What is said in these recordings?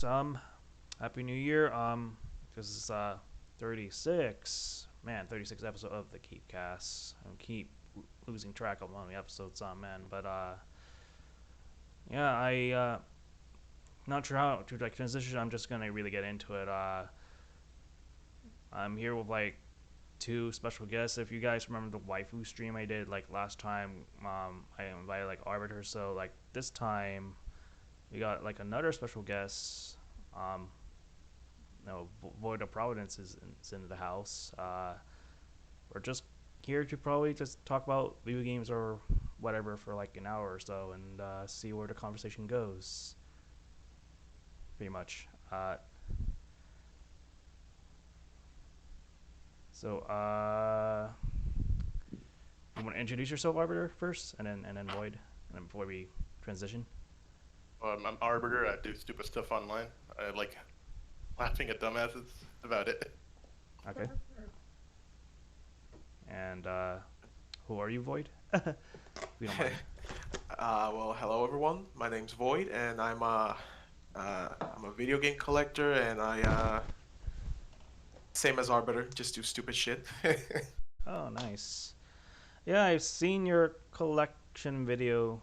Um, Happy New Year. This is 36. Man, 36 episode of the Kiefcast. I keep losing track of how many episodes I'm in, but yeah, not sure how to like transition. I'm just gonna really get into it. I'm here with like two special guests. If you guys remember the waifu stream I did like last time, I invited like Arbiter. So like this time, we got like another special guest. Um, no, Void of Providence is in the house. We're just here to probably just talk about video games or whatever for like an hour or so and see where the conversation goes. Pretty much. So, you want to introduce yourself, Arbiter, first, and then Void, and then before we transition. I'm Arbiter. I do stupid stuff online. I like laughing at dumbasses. About it. Okay. And who are you, Void? If you don't mind. Well, hello everyone. My name's Void, and I'm a video game collector, and same as Arbiter, just do stupid shit. Oh, nice. Yeah, I've seen your collection video,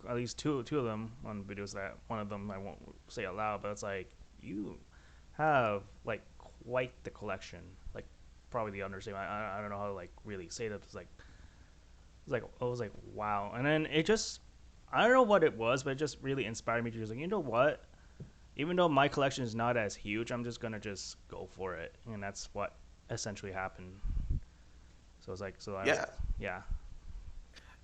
at least two of them on videos. That one of them I won't say aloud, but it's like you have like quite the collection. Like probably the understatement. I don't know how to like really say that. It's like I was like wow, and then it just I don't know what it was, but it just really inspired me to just like you know what. Even though my collection is not as huge, I'm just gonna just go for it, and that's what essentially happened. So it's like so I was Yeah, yeah,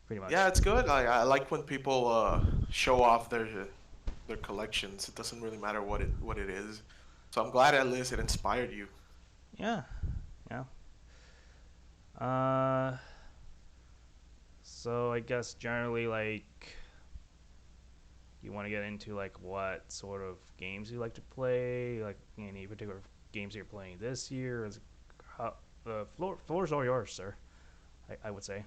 pretty yeah, much. it's good. I like when people show off their collections. It doesn't really matter what it is. So I'm glad at least it inspired you. Yeah, yeah. Uh, so I guess generally like you want to get into like what sort of games you like to play, like any particular games you're playing this year. Is the floor's all yours, sir. I would say.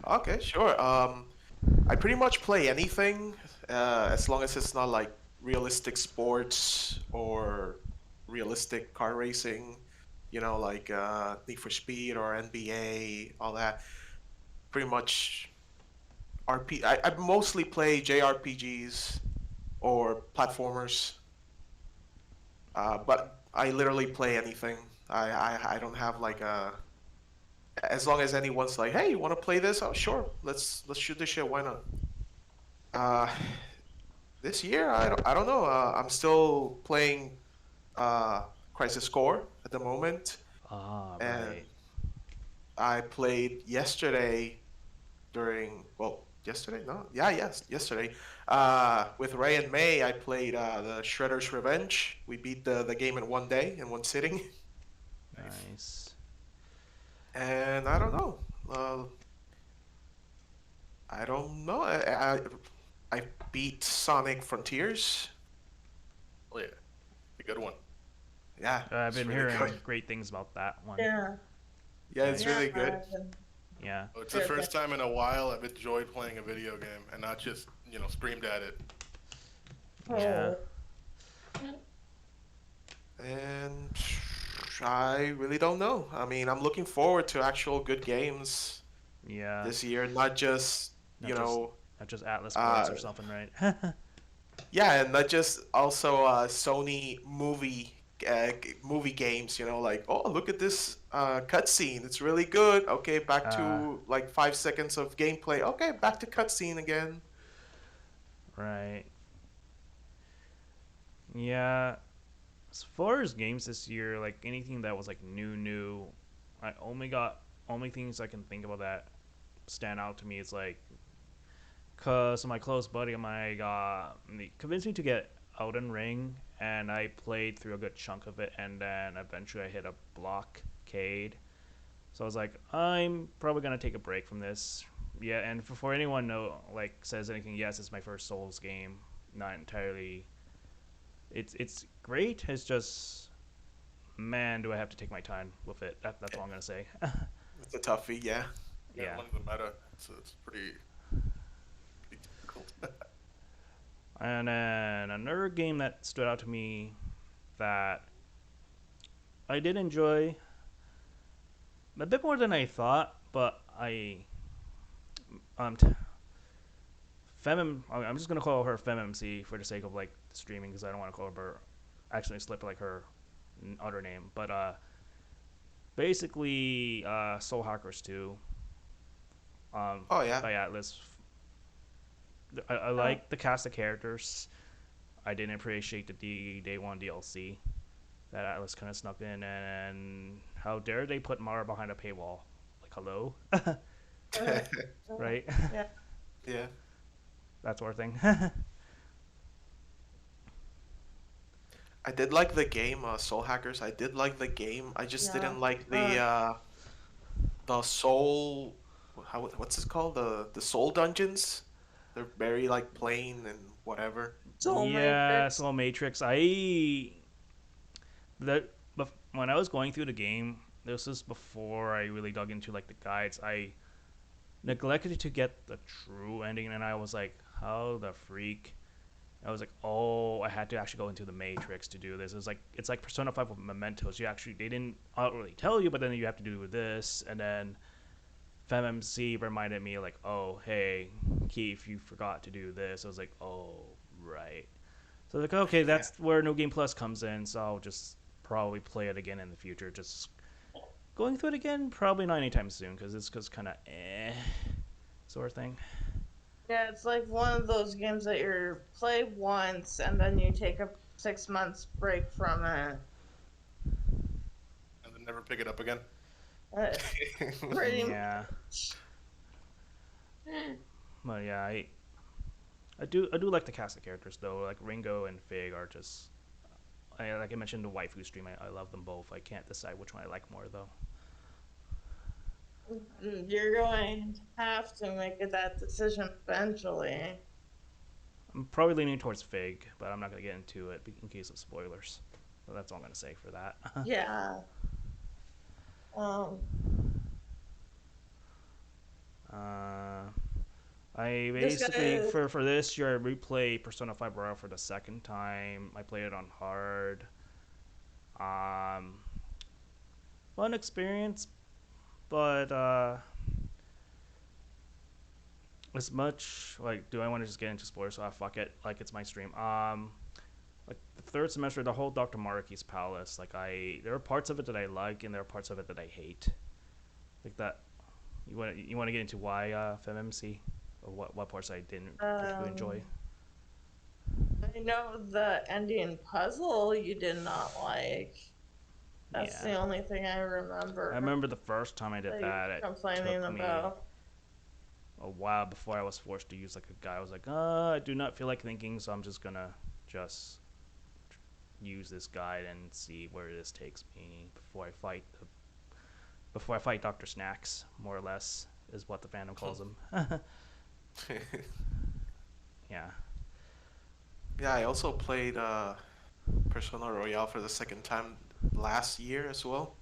Okay, sure. I pretty much play anything, as long as it's not like realistic sports or realistic car racing, like Need for Speed or NBA, all that. Pretty much I mostly play JRPGs or platformers, but I literally play anything. I don't have like as long as anyone's like, hey, you want to play this? Oh, sure. Let's shoot this shit. Why not? Uh, this year, I don't know. I'm still playing uh, Crisis Core at the moment, Ah, and right. I played yesterday during yesterday, no, yeah, yes, yesterday. With Ray and May, I played the Shredder's Revenge. We beat the game in one day, in one sitting, Nice. Nice. and I don't know. I don't know. I beat Sonic Frontiers. Oh yeah, a good one. Yeah, I've it's been really good. hearing great things about that one. Yeah, Yeah, it's Nice. yeah, really good. Yeah. Oh, it's the very first good. time in a while I've enjoyed playing a video game and not just screamed at it. Yeah. Oh, And I really don't know. I mean, I'm looking forward to actual good games Yeah. this year, not just, Not just not just Atlas ports uh, or something, right? yeah, and not just also Sony movie games. Like, oh, look at this cutscene. It's really good. Okay, back uh, to like 5 seconds of gameplay. Okay, back to cutscene again. right. Yeah. As far as games this year, like anything that was like new, I only things I can think about that stand out to me is like, cause my close buddy of mine he convinced me to get Elden Ring, and I played through a good chunk of it, and then eventually I hit a blockade. So I was like, I'm probably gonna take a break from this. Yeah, and before anyone know like says anything, yes, it's my first Souls game. Not entirely. It's great. It's just man, do I have to take my time with it. That's all I'm gonna say. It's a toughie, yeah. Yeah, Yeah. one of the meta, so it's pretty difficult. And then another game that stood out to me that I did enjoy a bit more than I thought, but um I'm just gonna call her FemMC for the sake of like streaming because I don't want to call her actually slip like her other name. But basically, Soul Hackers 2 Oh yeah. by Atlas. I Oh, like the cast of characters. I didn't appreciate the Day One DLC that Atlas kind of snuck in, and how dare they put Mara behind a paywall? Like, hello, uh, uh, right? yeah, Yeah. That sort of thing. I did like the game, Soul Hackers. I did like the game. I just yeah. didn't like Uh, the soul. What's it called? The soul dungeons. They're very like plain and whatever. Soul Yeah, Matrix. Soul Matrix. That when I was going through the game, this is before I really dug into like the guides. I neglected to get the true ending, and I was like, "How the freak?" I was like, "Oh, I had to actually go into the Matrix to do this." It's like Persona 5 with Mementos. They didn't really tell you, but then you have to do this, and then FemMC reminded me like, "Oh, hey, Keith, you forgot to do this." I was like, "Oh, right." So like, okay, Yeah. that's where No Game Plus comes in. So I'll just probably play it again in the future. Just going through it again, probably not anytime soon because it's just kind of sort of thing. Yeah, it's like one of those games that you play once and then you take a 6 months break from it. And then never pick it up again. Uh, pretty Yeah, much. but yeah, I do like the cast of characters though. Like Ringo and Fig are just like I mentioned the waifu stream. I love them both. I can't decide which one I like more though. You're going to have to make that decision eventually. I'm probably leaning towards Fig, but I'm not gonna get into it in case of spoilers. So that's all I'm gonna say for that. Yeah. Um. uh, I This basically guy. for this year I replayed Persona 5 Royal for the second time. I played it on hard. Um, Fun experience, but as much like, do I want to just get into spoilers? So fuck it. Like it's my stream. Like the third semester, the whole Dr. Maruki's Palace. Like there are parts of it that I like, and there are parts of it that I hate. Like that. You want to get into why FemMC, or what parts I didn't particularly enjoy. Um. I know the ending puzzle you did not like. That's Yeah. the only thing I I remember remember the first time I did that you're that, it complaining took me about. a while before I was forced to use like a guy. I was like, I do not feel like thinking, so I'm just gonna just use this guide and see where this takes me before I fight Doctor Snacks, more or less, is what the fandom calls him. Yeah. Yeah, I also played Persona Royale for the second time last year as well.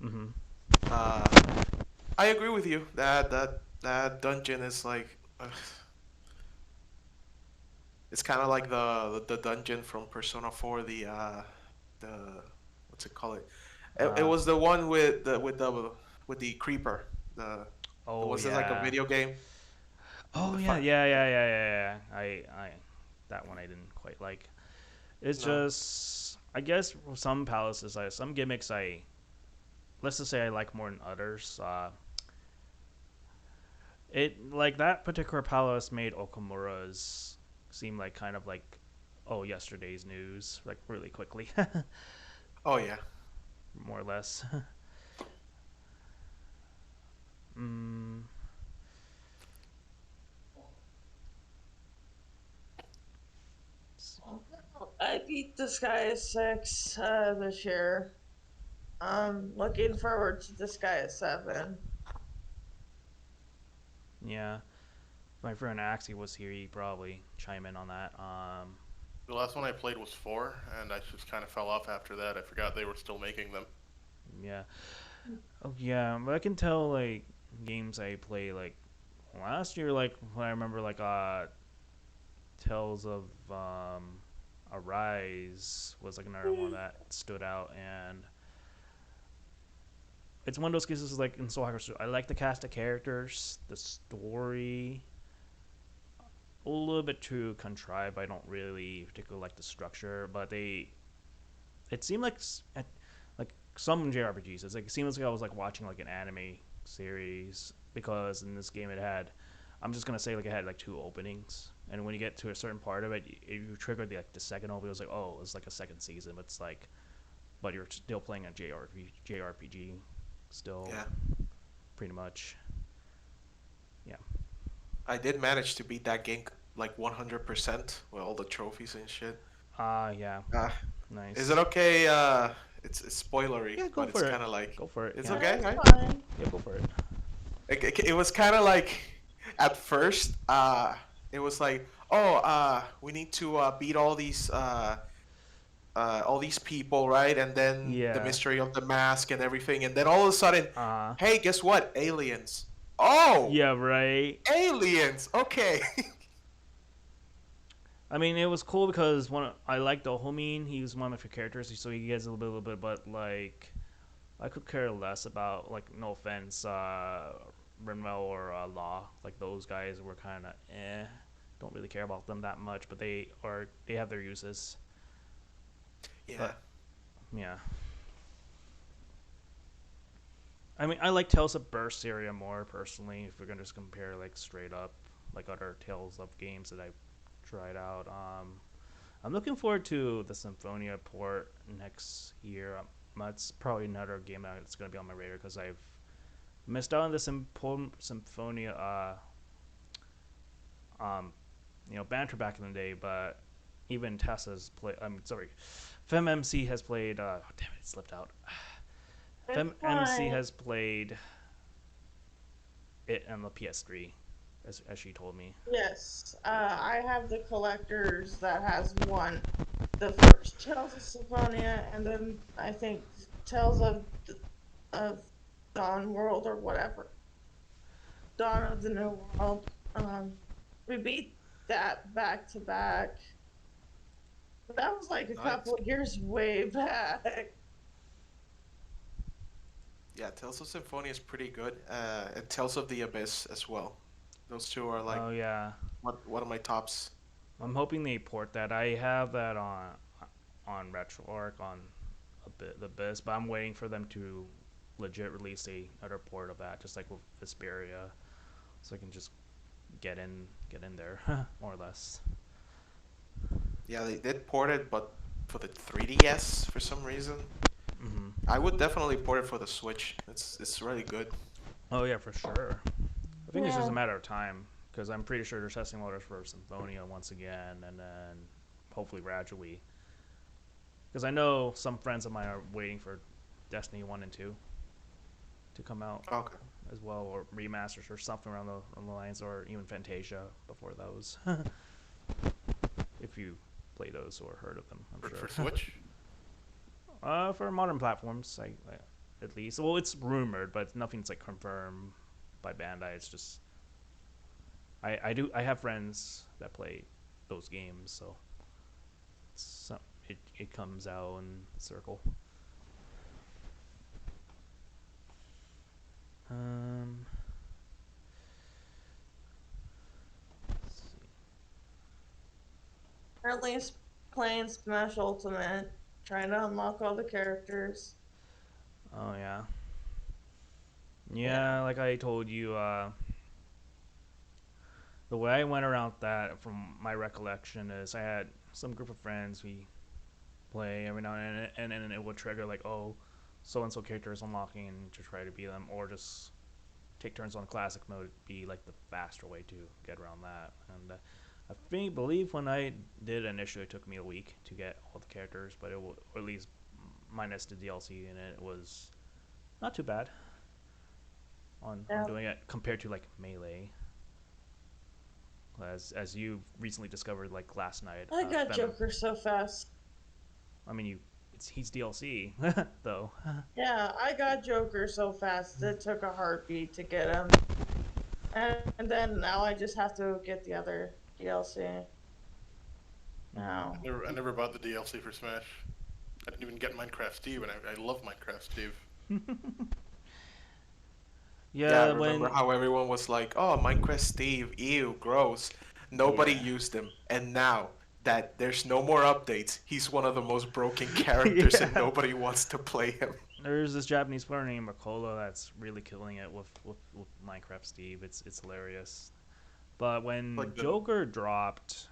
Mhm. Uh, I agree with you that that dungeon is like it's kind of like the dungeon from Persona 4, the what's it called? It Uh. was the one with the creeper. The Oh was it like a yeah. video game? Oh The yeah. fi Yeah. That one I didn't quite like. It's No. just I guess some palaces, some gimmicks let's just say I like more than others. It like that particular palace made Okamura's seem like kind of like yesterday's news, like really quickly, Oh yeah. more or less. mm, I beat Disgaea 6 this year. I'm looking forward to Disgaea 7. yeah, if my friend Axie was here, he'd probably chime in on that. The last one I played was 4, and I just kind of fell off after that. I forgot they were still making them. Yeah. Oh yeah, but I can tell like games I play like last year. Like when I remember like Tales of Arise was like another one that stood out, and it's one of those cases like in Soul Hacker. I like the cast of characters, the story, a little bit too contrived. I don't really particularly like the structure, but it seemed like some JRPGs. It's like it seems like I was like watching like an anime series because in this game it had. I'm just gonna say like it had like two openings, and when you get to a certain part of it, you trigger the second opening. It was like it's like a second season, but it's like, but you're still playing a JRPG, still Yeah. pretty much. Yeah. I did manage to beat that game like 100% with all the trophies and shit. Yeah. Uh, is Nice. it okay? It's spoilery, Yeah, go but it's for it. kind of like Go for it. it's Yeah. okay, That's right? fine. Yeah, go for it. It was kind of like at first, it was like, oh, we need to beat all these people, right? And then the Yeah. mystery of the mask and everything, and then all of a sudden, Uh. hey, guess what? Aliens. Oh, Yeah. Right. aliens. Okay. I mean, it was cool because I liked the homie. He was one of my favorite characters, so he gets a little bit, but like I could care less about like no offense, Renwell or Law. Like those guys were kind of Don't really care about them that much, but they have their uses. Yeah. But yeah, I mean, I like Tales of Berseria more personally. If we're gonna just compare like straight up like other Tales of games that I've tried out, I'm looking forward to the Symphonia port next year. That's probably another game that's going to be on my radar because I've missed out on the Symphonia, banter back in the day. But even Tessa's play. I'm sorry, FemMC has played. Damn it, it slipped out. It's FemMC fine. has played it on the PS3, as she told me. Yes, I have the collectors that has one. The first Tales of Symphonia, and then I think Tales of Dawn World or whatever. Dawn of the New World. We beat that back to back. But that was like a Nice. couple of years way back. Yeah, Tales of Symphonia is pretty good. And Tales of the Abyss as well. Those two are like Oh yeah, one of my tops. I'm hoping they port that. I have that on RetroArch on the Biz, but I'm waiting for them to legit release another port of that, just like with Vesperia, so I can just get in there more or less. Yeah, they did port it, but for the 3DS for some reason. Hmm. I would definitely port it for the Switch. It's really good. Oh yeah, for sure. I think it's just Yeah. a matter of time because I'm pretty sure they're testing waters for Symphonia once again, and then hopefully gradually. Because I know some friends of mine are waiting for Destiny 1 and 2 to come out Okay. as well, or remasters or something on the lines, or even Fantasia before those. If you play those or heard of them, I'm For sure. Switch. For modern platforms, at least. Well, it's rumored, but nothing's like confirmed by Bandai. It's just I have friends that play those games, so it comes out in circle. Um, let's see. Currently playing Smash Ultimate, trying to unlock all the characters. Oh yeah, Yeah. yeah. Like I told you, the way I went around that, from my recollection, is I had some group of friends. We play every now and then it would trigger like, oh, so and so character is unlocking, and to try to beat them, or just take turns on classic mode would be like the faster way to get around that. And believe when I did initially, it took me a week to get all the characters, but or at least minus the DLC in it, it was not too bad on Yeah. doing it compared to like Melee, as you recently discovered like last night. I got Joker so fast. I mean, he's DLC though. Yeah, I got Joker so fast it took a heartbeat to get him. And then now I just have to get the other DLC. No. I never bought the DLC for Smash. I didn't even get Minecraft Steve, and I love Minecraft Steve. Yeah, I Yeah, remember when how everyone was like, "Oh, Minecraft Steve, ew, gross." Nobody yeah. used him, and now that there's no more updates, he's one of the most broken characters, and Yeah. nobody wants to play him. There's this Japanese player named Makola that's really killing it with Minecraft Steve. It's hilarious. But when Like the Joker dropped,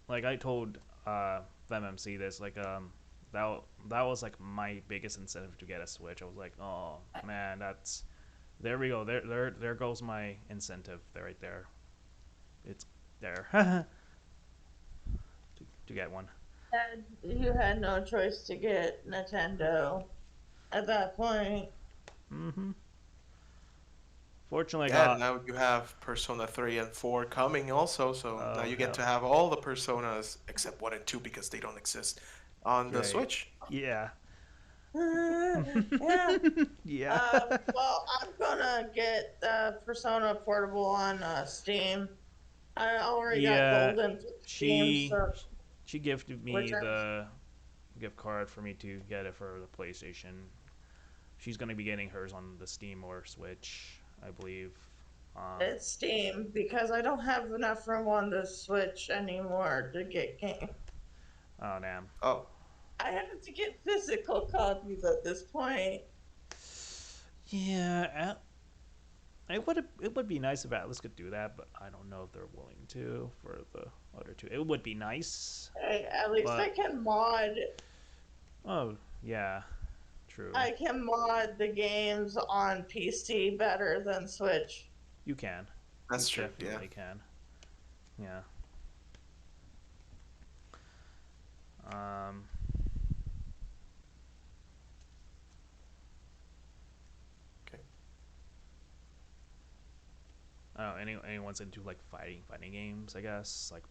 like I told FemMC this, like that was like my biggest incentive to get a Switch. I was like, oh man, that's there we go. There goes my incentive. There right there. It's there to get one. You had no choice to get Nintendo at that point. Mm-hmm. Fortunately, I Yeah, got now you have Persona 3 and 4 coming also, so now oh you get hell to have all the Personas except 1 and 2 because they don't exist on the right Switch. yeah Yeah. yeah Well, I'm gonna get Persona Portable on Steam. I already got yeah Golden for Steam, she so she gifted which me the gift card for me to get it for the PlayStation. She's gonna be getting hers on the Steam or Switch, I believe. it's Steam because I don't have enough room on the Switch anymore to get game. Oh damn. Oh, I have to get physical copies at this point. Yeah, it would be nice if Atlas could do that, but I don't know if they're willing to for the other two. It would be nice, Hey, at least I but can mod. oh yeah, true. I can mod the games on PC better than Switch. You can, you that's true, yeah. definitely can. Yeah. Um. Okay. I don't know, anyone's into like fighting games, I guess, like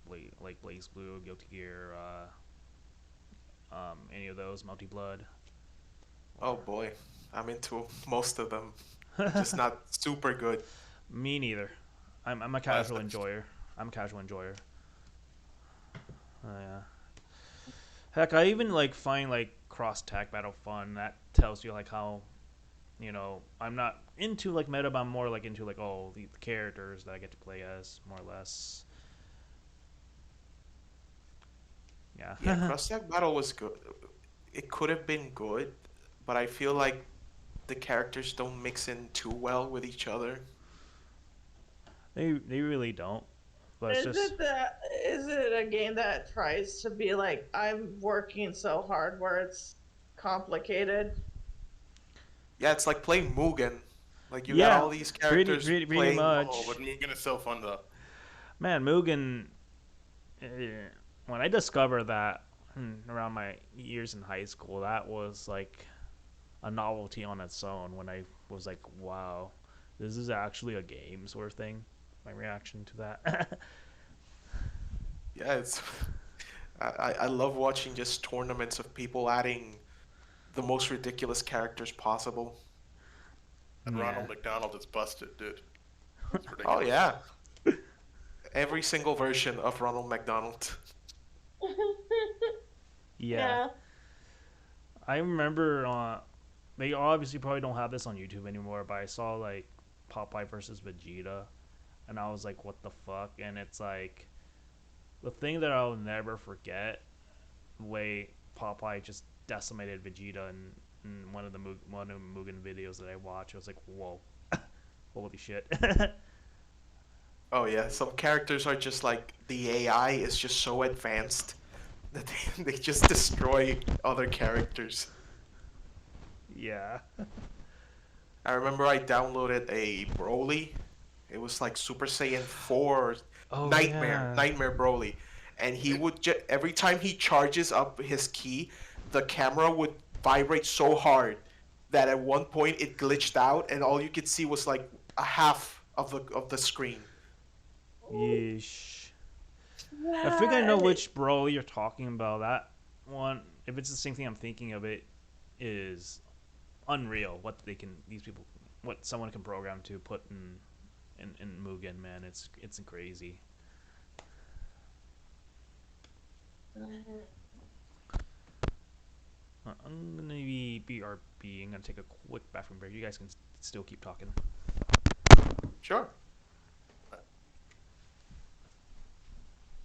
Blaze Blue, Guilty Gear, any of those, Multi Blood, Oh or boy, I'm into most of them. Just not super good. me neither. I'm a That's, casual that's enjoyer. I'm a casual enjoyer. Yeah. Heck, I even like find like cross tag battle fun. That tells you like how I'm not into like meta, but I'm more like into like the characters that I get to play as more or less. Yeah, Yeah. Cross Tag Battle was good. It could have been good, but I feel like the characters don't mix in too well with each other. They really don't. But it's Is just it a game that tries to be like I'm working so hard where it's complicated? Yeah, it's like playing Mugen. Like you got yeah, all these pretty characters pretty pretty playing. oh, but much. Mugen is so fun though. Man, Mugen. When I discovered that around my years in high school, that was like a novelty on its own. When I was like, wow, this is actually a game sort of thing. My reaction to that. Yeah, it's. I love watching just tournaments of people adding the most ridiculous characters possible. And yeah. Ronald McDonald is busted, dude. It's Oh ridiculous. yeah, every single version of Ronald McDonald. Yeah. Yeah. I remember they obviously probably don't have this on YouTube anymore, but I saw like Popeye versus Vegeta and I was like, what the fuck? And it's like the thing that I'll never forget the way Popeye just decimated Vegeta in one of the Mugen videos that I watched. I was like, whoa, holy shit. Oh yeah, some characters are just like the AI is just so advanced that they just destroy other characters. yeah. I remember I downloaded a Broly. It was like Super Saiyan 4 Oh Nightmare, yeah. Nightmare Broly. And he It, would every time he charges up his ki, the camera would vibrate so hard that at one point it glitched out and all you could see was like a half of the screen. Yeesh. I think I Yeah, know and which bro you're talking about. That one, if it's the same thing I'm thinking of, it is unreal what these people, what someone can program to put in Mugen. Man, it's crazy. I'm gonna be BRB. I'm gonna take a quick bathroom break. You guys can still keep talking. Sure.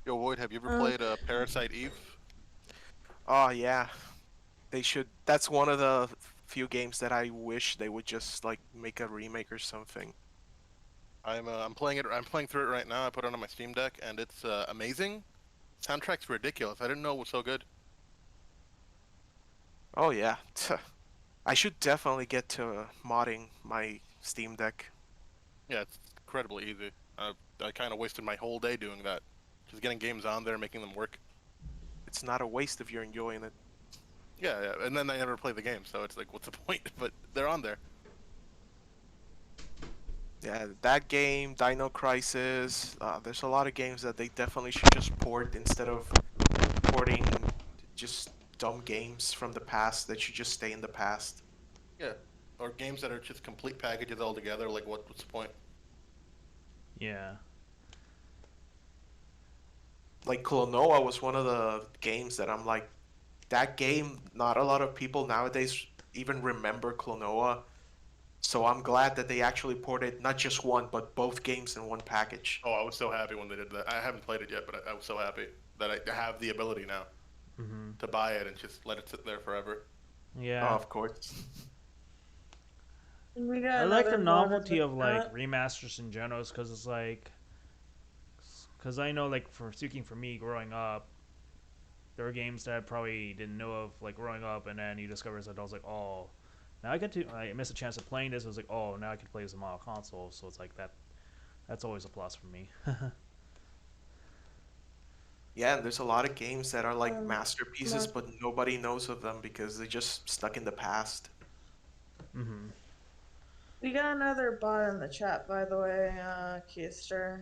Yo, Void, have you ever Uh, played Parasite Eve? Oh yeah, they should. That's one of the few games that I wish they would just like make a remake or something. I'm playing it. I'm playing through it right now. I put it on my Steam Deck, and it's amazing. Soundtrack's ridiculous. I didn't know it was so good. Oh yeah, I should definitely get to modding my Steam Deck. Yeah, it's incredibly easy. I kind of wasted my whole day doing that, just getting games on there, making them work. It's not a waste if you're enjoying it. Yeah, yeah. And then I never play the game, so it's like, what's the point? But they're on there. Yeah, that game, Dino Crisis. There's a lot of games that they definitely should just port instead of porting just dumb games from the past that should just stay in the past. Yeah. Or games that are just complete packages altogether. Like, what's the point? Yeah. Like Klonoa was one of the games that I'm like, that game, not a lot of people nowadays even remember Klonoa. So I'm glad that they actually ported not just one, but both games in one package. Oh, I was so happy when they did that. I haven't played it yet, but I was so happy that I have the ability now Mm-hmm. to buy it and just let it sit there forever. Oh, Yeah. of course. we got I like the another novelty mod of like remasters in general, because it's like, because I know like for speaking for me growing up, there were games that I probably didn't know of like growing up, and then you discover that I was like, oh, now I missed a chance of playing this. I was like, oh, now I can play this on my console. So it's like that. That's always a plus for me. Yeah, and there's a lot of games that are like um, masterpieces, mod- but nobody knows of them because they just stuck in the past. Mm-hmm. we got another bot in the chat, by the way, Keister.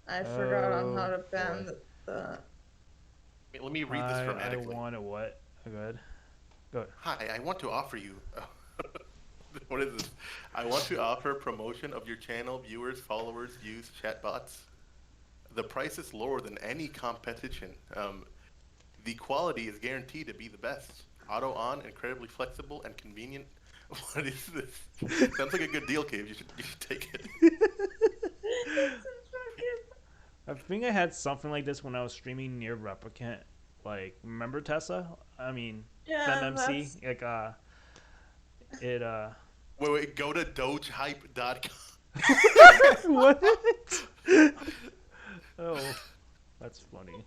I forgot on how Oh to ban boy. the Let me read this I dramatically. want a what? Good. Go. Hi, I want to offer you. What is this? I want to offer promotion of your channel, viewers, followers, views, chatbots. The price is lower than any competition. The quality is guaranteed to be the best. Auto on, incredibly flexible and convenient. What is this? Sounds like a good deal, Cave. You should take it. I think I had something like this when I was streaming near Replicant. Like, remember Tessa? I mean, yeah, MMC. that's Like, it Wait. Go to dogehype.com. what? Oh, that's funny.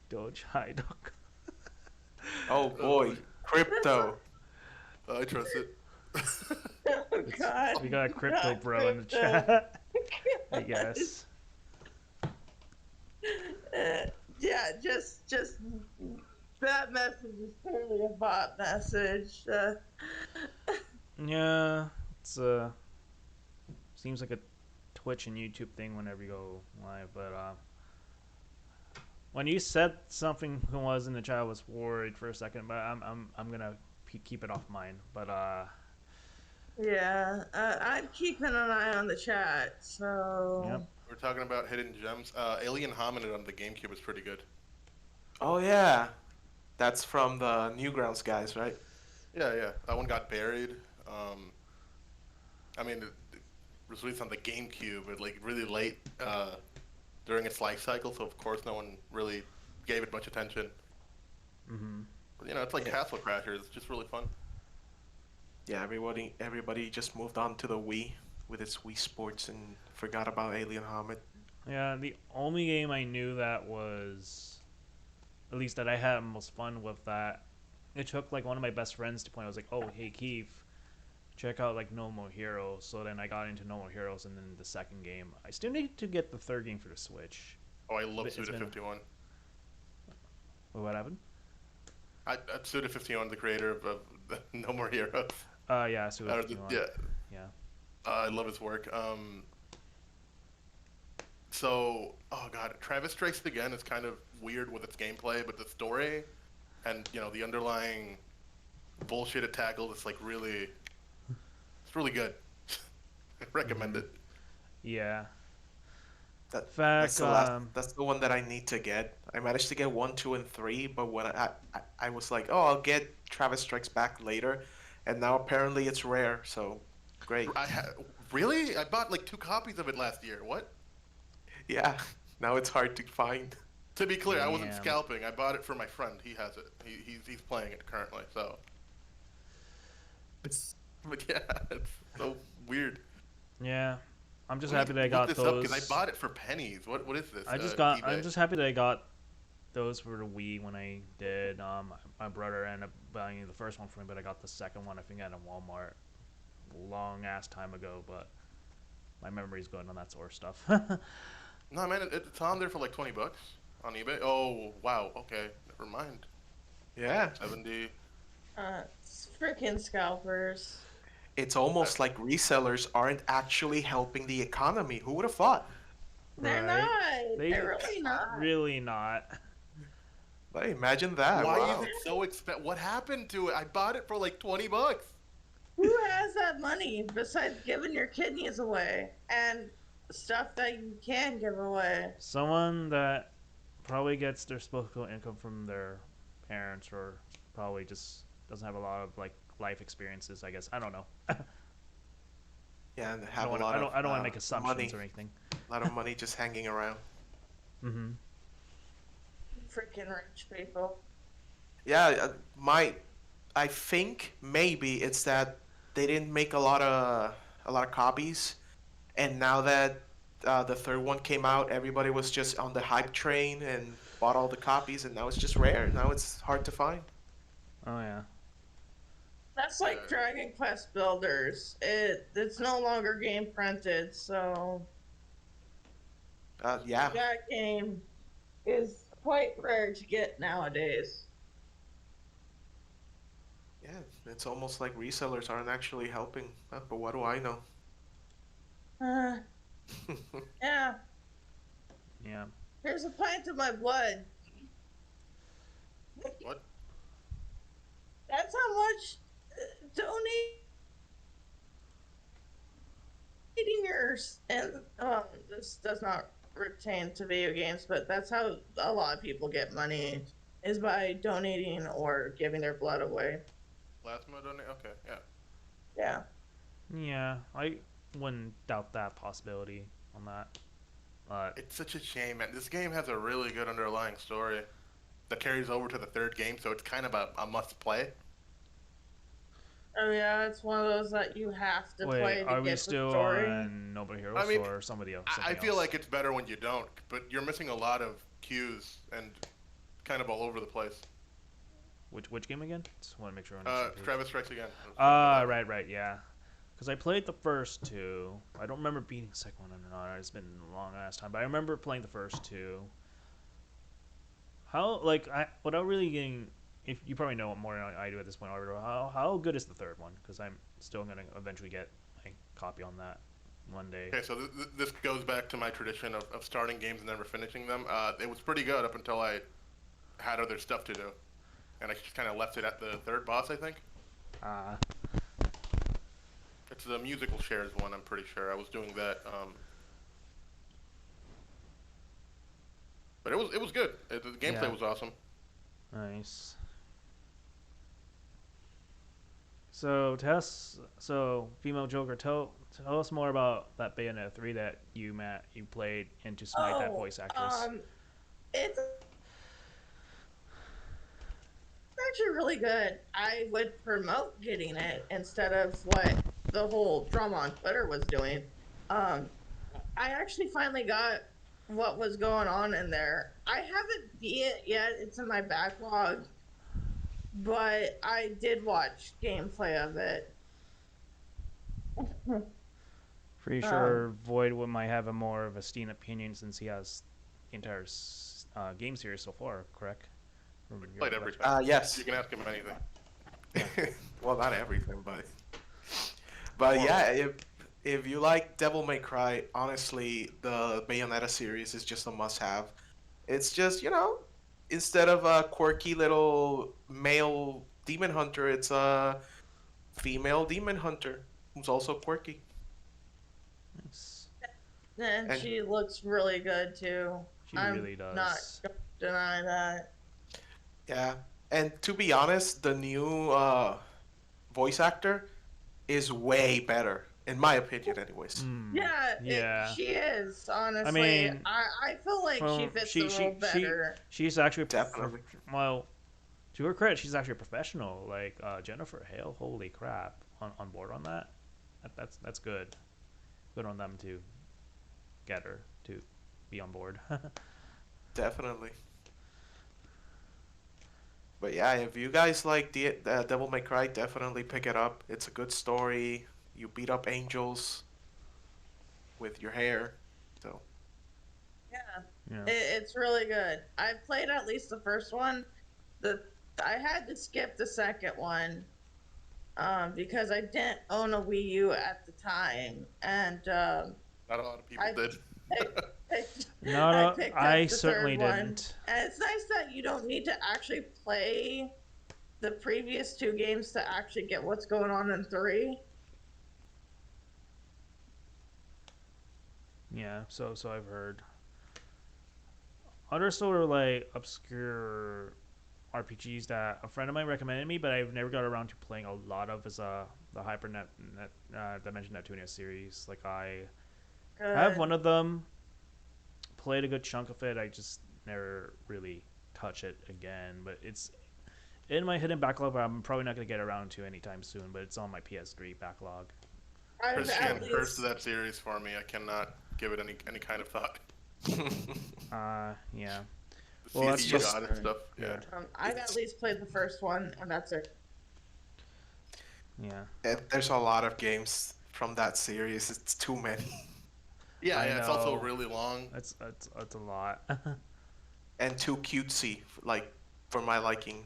Doge high dog. Oh boy, crypto. I trust it. oh god. We got a crypto not bro in the crypto. chat. I guess. Yeah, just that message is clearly a bot message. Yeah, it's seems like a Twitch and YouTube thing whenever you go live, but when you said something was in the chat, I was worried for a second, but I'm gonna keep it off mine. But Yeah, I'm keeping an eye on the chat. So yep. We're talking about hidden gems. Alien Hominid on the GameCube is pretty good. Oh yeah, that's from the Newgrounds guys, right? Yeah. That one got buried. I mean, it was released on the GameCube, but like really late during its life cycle, so of course no one really gave it much attention. Mm-hmm. But it's like Yeah. Castle Crashers. It's just really fun. Yeah, everybody just moved on to the Wii with its Wii Sports and forgot about Alien Hominid. Yeah, the only game I knew that was, at least that I had most fun with that, it took like one of my best friends to point. I was like, oh hey Keith, check out like No More Heroes. So then I got into No More Heroes, and then the second game. I still need to get the third game for the Switch. Oh, I love It's been- Suda51. What happened? Suda51, the creator of No More Heroes. Yeah, so Yeah, yeah. I love his work. So, oh god, Travis Strikes Again is kind of weird with its gameplay, but the story and the underlying bullshit it tackles, it's really good. I recommend it. Yeah. That, In fact, that's the last. That's the one that I need to get. I managed to get 1, 2, and 3, but when I was like, oh, I'll get Travis Strikes Back later, and now apparently it's rare, so great. I ha- really? I bought like two copies of it last year. What? Yeah, now it's hard to find. To be clear, I wasn't Damn. scalping. I bought it for my friend. He has it. He's playing it currently. So, but yeah, it's so weird. Yeah, I'm just Let happy me that I look got this up because I those. bought it for pennies. What is this? I'm eBay. just happy that I got those for the Wii when I did. My brother ended up buying the first one for me, but I got the second one. I think at a Walmart, long ass time ago. But my memory's good on that sort of stuff. No, man, it's on there for like 20 bucks on eBay. Oh wow. Okay, never mind. Yeah, 70. Freaking scalpers. it's Uh, almost like resellers aren't actually helping the economy. Who would have thought? They're Right? not. They They're really not. really not. Hey, imagine that. Why is Wow. it so expensive? What happened to it? I bought it for like 20 bucks. Who has that money besides giving your kidneys away and stuff that you can give away? Someone that probably gets their disposable income from their parents, or probably just doesn't have a lot of like life experiences. I guess I don't know. Yeah, and have a lot of I don't want to make assumptions money, or anything. a lot of money just hanging around. Mm-hmm. Freaking rich people. Yeah, I think maybe it's that they didn't make a lot of copies, and now that the third one came out, everybody was just on the hype train and bought all the copies, and now it's just rare. Now it's hard to find. Oh yeah. That's Uh, like Dragon Quest Builders. It's no longer game printed, so Yeah, that game is quite rare to get nowadays. yeah, it's almost like resellers aren't actually helping. But what do I know? Uh, yeah. Yeah. Here's a pint of my blood. what? That's how much donating yours. And this does not pertain to video games, but that's how a lot of people get money is by donating or giving their blood away. Plasma donate? Okay, yeah. Yeah. Yeah. I wouldn't doubt that possibility on that. But It's such a shame, man. This game has a really good underlying story that carries over to the third game, so it's kind of a must play. Oh yeah, it's one of those that you have to wait, play to are we get the still story. on Nobody I Heroes mean, or somebody else? I Something feel else? like it's better when you don't, but you're missing a lot of cues and kind of all over the place. Which game again? Just want to make sure I'm on the same page. Travis Strikes Again. Right, yeah. Because I played the first two. I don't remember beating the second one or not. It's been a long ass time, but I remember playing the first two. How without really getting, if you probably know more than I do at this point, Arbiter, how good is the third one? Because I'm still gonna eventually get a copy on that one day. Okay, so this goes back to my tradition of starting games and never finishing them. It was pretty good up until I had other stuff to do, and I just kind of left it at the third boss, I think. Uh, It's the musical chairs one, I'm pretty sure. I was doing that. But it was good. The gameplay Yeah. was awesome. nice. So Tess, female Joker, tell us more about that Bayonetta 3 that Matt, you played and to smite that Oh, voice actress. it's actually really good. I would promote getting it instead of what the whole drama on Twitter was doing. Um, I actually finally got what was going on in there. I haven't beat it yet. It's in my backlog, but I did watch gameplay of it. Pretty Um, sure Void might have a more of a Steam opinion since he has the entire game series so far, correct? From your Played collection. everything. Yes. You can ask him anything. Well, not everything, but More. yeah, if you like Devil May Cry, honestly, the Bayonetta series is just a must-have. It's just, instead of a quirky little male demon hunter, it's a female demon hunter who's also quirky. Nice. and And she looks really good too. She I'm really not does. deny that. Yeah. And to be honest, the new voice actor is way better, in my opinion, anyways. Yeah, Yeah. she is, I honestly. mean, I feel like she well, fits the role better. she's actually Definitely. well, to her credit, she's actually a professional. Like Jennifer Hale, holy crap, on board on that. That's good. Good on them to get her to be on board. Definitely. But yeah, if you guys like the Devil May Cry, definitely pick it up. It's a good story. You beat up angels with your hair. So Yeah, Yeah. it's really good. I've played at least the first one. The I had to skip the second one because I didn't own a Wii U at the time, and Not a lot of people I did. picked Not I a, picked I up the certainly third one, didn't. and it's nice that you don't need to actually play the previous two games to actually get what's going on in three. Yeah, so I've heard. Other sort of like obscure RPGs that a friend of mine recommended me, but I've never got around to playing a lot of is the Dimension Neptunia series. Like I have Good. one of them, played a good chunk of it. I just never really touch it again. But it's in my hidden backlog. But I'm probably not gonna get around to anytime soon. But it's on my PS3 backlog. I've Christian, at curse to least that series for me. I cannot give it any kind of thought. Yeah. The Well, that's CPU just god and stuff. Yeah. good. I've at least played the first one, and that's it. Yeah. there's a lot of games from that series. It's too many Yeah, I yeah. It's also know. really long. That's a lot. and too cutesy, like for my liking.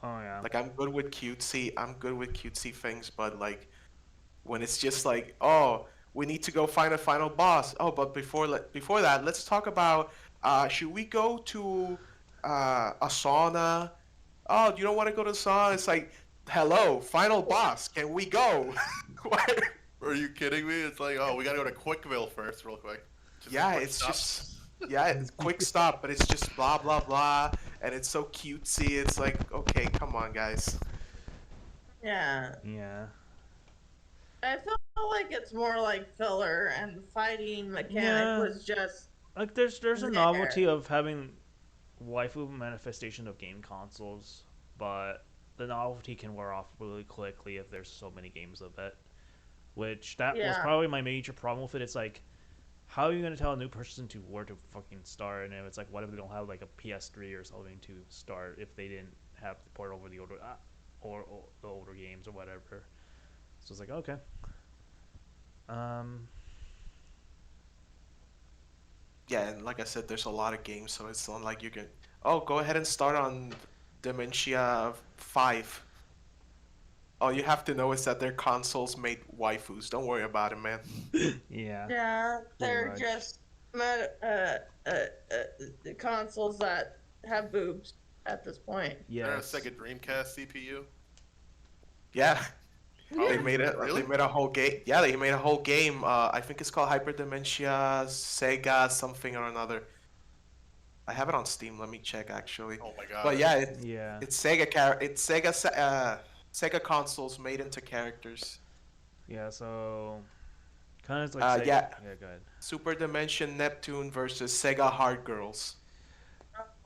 Oh yeah. Like I'm good with cutesy. I'm good with cutesy things, but like when it's just like, oh, we need to go find a final boss. Oh, but before that, let's talk about should we go to a sauna? Oh, you don't want to go to the sauna? It's like, hello, final boss. Can we go? Why- Are you kidding me? It's like, oh, we gotta go to Quickville first, real quick. Just a yeah, quick it's stop. just yeah, it's quick stop, but it's just blah blah blah, and it's so cutesy. It's like, okay, come on, guys. Yeah, Yeah. I feel like it's more like filler, and the fighting mechanic Yeah. was just Like there's a novelty there. of having waifu manifestation of game consoles, but the novelty can wear off really quickly if there's so many games of it. Which that was Yeah, probably my major problem with it. It's like, how are you gonna tell a new person to where to fucking start? And if it's like, what if they don't have like a PS3 or something to start if they didn't have the port over the older or the older games or whatever? So it's like, okay, um, Yeah, and like I said, there's a lot of games, so it's not like you can. Oh, go ahead and start on Dementia 5. All you have to know is that their consoles made waifus. Don't worry about it, man. yeah, yeah, pretty they're much. just the consoles that have boobs at this point. Is there a Yes. Sega Dreamcast CPU? Yeah, they Oh, made it. really? They made a whole game. Yeah, they made a whole game. I think it's called Hyper Dementia Sega something or another. I have it on Steam. Let me check actually. Oh my But god. yeah, Yeah. it's Sega consoles made into characters. Yeah. So kind of like Yeah, Yeah. Good. Super Dimension Neptune versus Sega Hard Girls.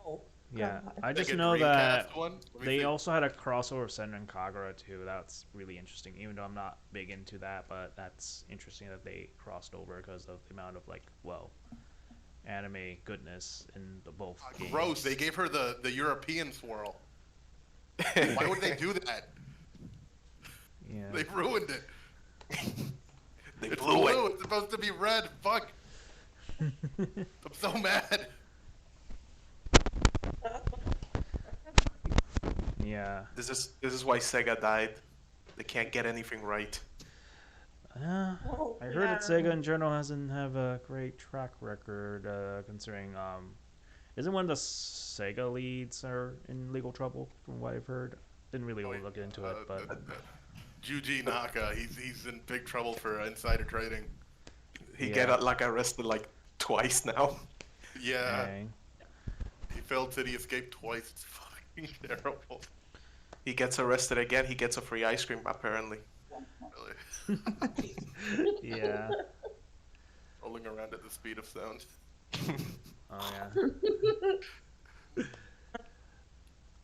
Oh, Yeah. God. I just Sega know Dreamcast that one? Let me they see. also had a crossover of Senran Kagura too. That's really interesting. Even though I'm not big into that, but that's interesting that they crossed over because of the amount of like anime goodness in the both games. Gross. They gave her the European swirl. Why would they do that? Yeah. They ruined it. They It's blew blue. it. It's supposed to be red. Fuck. I'm so mad. Yeah. This is why Sega died. They can't get anything right. Oh, I heard that Sega in general hasn't have a great track record, considering isn't one of the Sega leads are in legal trouble from what I've heard. Didn't really Oh, look into it, but Yuji Naka. He's in big trouble for insider trading. He Yeah. get like arrested like twice now. Yeah. dang. He failed City Escape twice. It's fucking terrible. He gets arrested again. He gets a free ice cream apparently. Really. Yeah. Rolling around at the speed of sound. Oh yeah.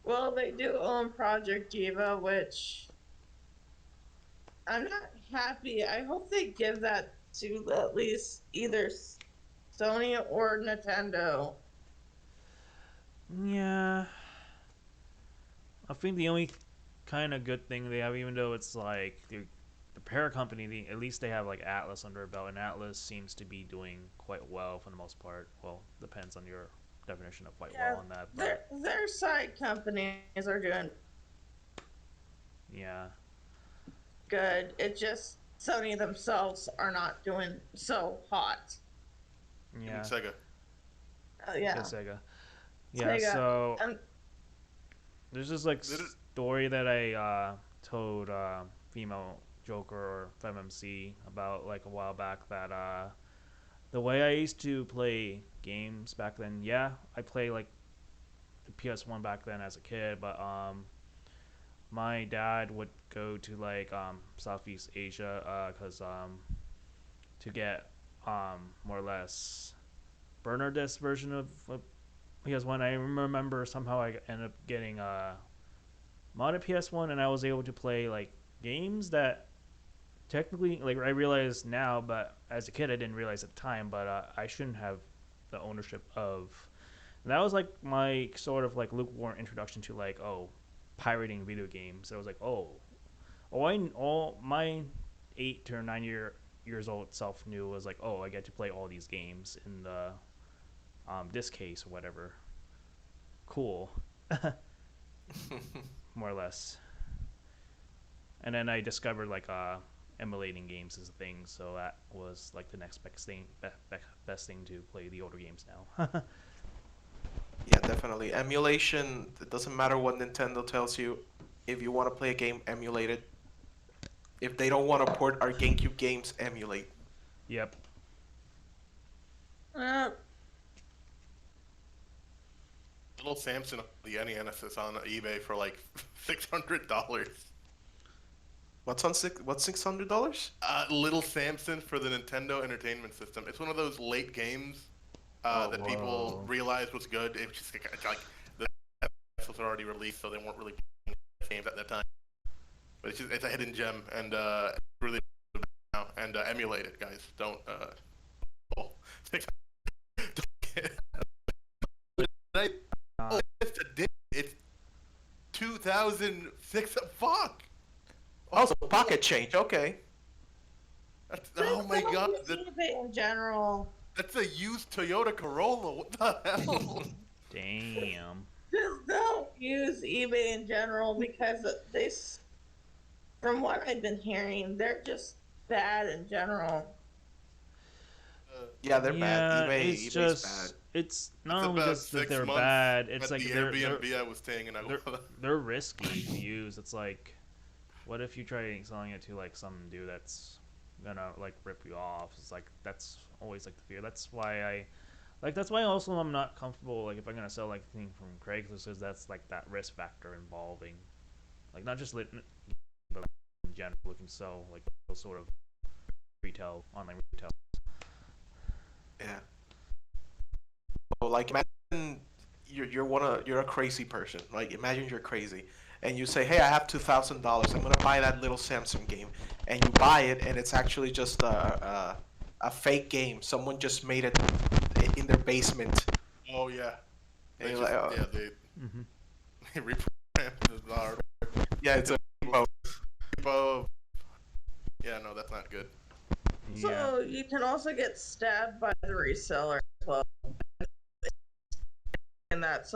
Well, they do own Project Diva, which I'm not happy. I hope they give that to at least either Sony or Nintendo. Yeah. I think the only kind of good thing they have, even though it's like the parent company, at least they have like Atlas under their belt, and Atlas seems to be doing quite well for the most part. Well, depends on your definition of quite well Yeah, on that, but their side companies are doing yeah, good. It just Sony themselves are not doing so hot. Even yeah, Sega. yeah, Yeah, Sega, yeah. Sega. So And there's this like Did it- story that I told female Joker or FemMC about like a while back that the way I used to play games back then, yeah, I play like the PS1 back then as a kid, but my dad would go to like Southeast Asia cuz to get more or less burner disc version of PS1. I remember somehow I ended up getting a modded PS1 and I was able to play like games that technically like I realize now, but as a kid I didn't realize at the time, but I shouldn't have the ownership of. And that was like my sort of like lukewarm introduction to like pirating video games. So I was like all my 8 to 9 years old self knew was like I get to play all these games in the this case or whatever. Cool, more or less. And then I discovered like emulating games is a thing, so that was like the next best thing to play the older games now. Yeah, definitely. Emulation, it doesn't matter what Nintendo tells you. If you want to play a game, emulate it. If they don't want to port our GameCube games, emulate. Yep. uh, Little Samson of the NES is on eBay for like $600. What's $600? Little Samson for the Nintendo Entertainment System. It's one of those late games that people Whoa. realized was good. It was just like the was already released, so they weren't really playing games at that time. But it's a hidden gem, and it's really good now. And emulate it, guys. Don't. Oh, Uh, it's 2006. Fuck. Also, pocket change. Okay. Oh my god, eBay in general. that's a used Toyota Corolla. What the hell? damn. Just don't use eBay in general because from what I've been hearing, they're just bad in general. Yeah, they're Yeah, bad. it's eBay's just bad. it's not It's only about just that 6 they're months bad. It's at like the they're Airbnb I was staying in. they're risky to use. It's like, what if you try selling it to like some dude that's gonna like rip you off? It's like that's always like the fear. That's why that's why also I'm not comfortable like if I'm gonna sell like thing from Craigslist because that's like that risk factor involving like not just lit but in general looking to sell like those sort of retail online retail. Yeah. So, like, imagine you're a crazy person. Like, imagine you're crazy, and you say, "Hey, I have $2,000. I'm gonna buy that little Samsung game," and you buy it, and it's actually just a fake game. Someone just made it in their basement. Oh yeah. And They you're just, like, yeah, they Mm-hmm. they reprogrammed the hardware. yeah, it's a Repo. Yeah, no, that's not good. Yeah. So you can also get stabbed by the reseller as well. And that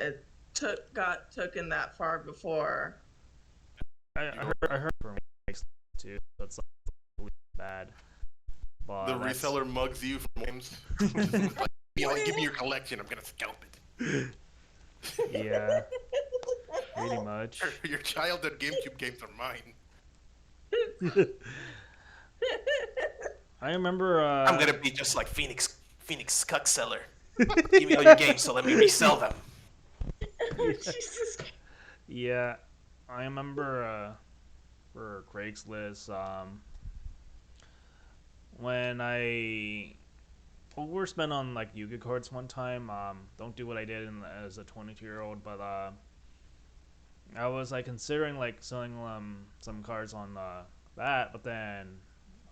it got taken that far before. I heard from too. That's like really bad. But The reseller mugs you for games. Like, give me your collection. I'm gonna scalp it. Yeah, pretty much. Your childhood GameCube games are mine. I remember. I'm gonna be just like Phoenix Cuck Seller. Give me all your games, so let me resell them. Yeah, Jesus. yeah. I remember for Craigslist, when I overspent on like Yu-Gi cards one time. Don't do what I did as a 22-year-old, but I was like considering like selling some cards on that, but then